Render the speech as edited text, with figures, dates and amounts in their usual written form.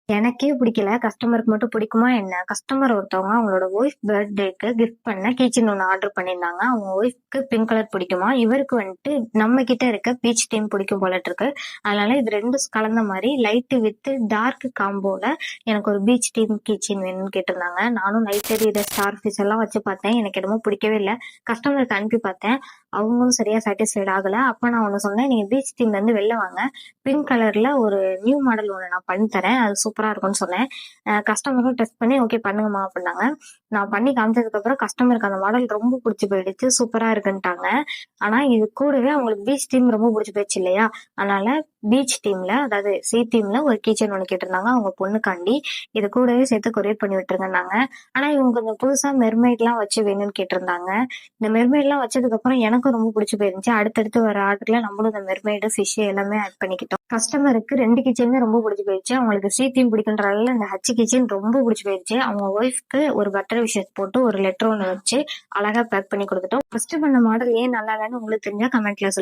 எனக்கே பிடிக்கல. கஸ்டமருக்கு மட்டும் பிடிக்குமா என்ன? கஸ்டமர் ஒருத்தவங்க அவங்களோட ஒய்ஃப் பர்த்டேக்கு கிஃப்ட் பண்ண கீச்செயின் ஒண்ணு ஆர்டர் பண்ணியிருந்தாங்க. அவங்க ஒய்ஃப்க்கு பிங்க் கலர் பிடிக்குமா, இவருக்கு வந்துட்டு நம்ம கிட்ட இருக்க பீச் தீம் பிடிக்கும் போலருக்கு. அதனால இது 2 கலந்த மாரி லைட் வித் டார்க் காம்போல எனக்கு ஒரு பீச் தீம் கீச்செயின் வேணும்னு கேட்டிருந்தாங்க. நானும் லைட் எரியிற ஸ்டார் ஃபிஷ் எல்லாம் வச்சு பார்த்தேன். எனக்கு என்னமோ பிடிக்கவே இல்ல. கஸ்டமருக்கு அனுப்பி பார்த்தேன். அவங்களும் சரியா சாட்டிஸ்ஃபைட் ஆகல. அப்ப நான் ஒண்ணு சொன்னேன், நீங்க பீச் தீம்ல இருந்து வெளில வாங்க. பிங்க் கலர்ல ஒரு நியூ மாடல் ஒண்ணு நான் பண்ணி தரேன். அது சூப்பரா இருக்கும்னு சொன்னேன். கஸ்டமரும் டெஸ்ட் பண்ணி ஓகே பண்ணுங்கம்மா அப்படின்னாங்க. நான் பண்ணி காமிச்சதுக்கு அப்புறம் கஸ்டமருக்கு அந்த மாடல் ரொம்ப பிடிச்சி போயிடுச்சு. சூப்பரா இருக்குன்ட்டாங்க. ஆனா இது கூடவே அவங்களுக்கு பீச் தீம் ரொம்ப பிடிச்சி போயிடுச்சு இல்லையா? அதனால பீச் தீம்ல, அதாவது சீ தீம்ல ஒரு கீச்சன் ஒண்ணு கேட்டிருந்தாங்க அவங்க பொண்ணுக்காண்டி. இது கூடவே சேர்த்து கொரியர் பண்ணி விட்டுருங்கன்னாங்க. ஆனா இவங்க கொஞ்சம் புதுசா மெர்மைட் எல்லாம் வச்சு வேணும்னு கேட்டிருந்தாங்க. இந்த மெர்மைட் எல்லாம் வச்சதுக்கு அப்புறம் எனக்கும் ரொம்ப பிடிச்சி போயிருந்துச்சு. அடுத்தடுத்து வர ஆர்டர்ல நம்மளும் இந்த மெர்மைடு ஃபிஷ் எல்லாமே ஆட் பண்ணிக்கிட்டோம். கஸ்டமருக்கு 2 கிச்சனுமே ரொம்ப பிடிச்சி போயிடுச்சு. அவங்களுக்கு சீ தீம் பிடிக்குன்றதால இந்த ஹச் கிச்சன் ரொம்ப பிடிச்சி போயிடுச்சு. அவங்க ஒய்ஃப்க்கு ஒரு பட்டர் விஷஸ் போட்டு ஒரு லெட்டர் ஒன்று வச்சு அழகா பேக் பண்ணி கொடுத்துட்டோம். ஃபர்ஸ்ட் பண்ண மாடல் ஏன் நல்லா இல்லைன்னு உங்களுக்கு தெரிஞ்சா கமெண்ட்ல சொல்லுங்க.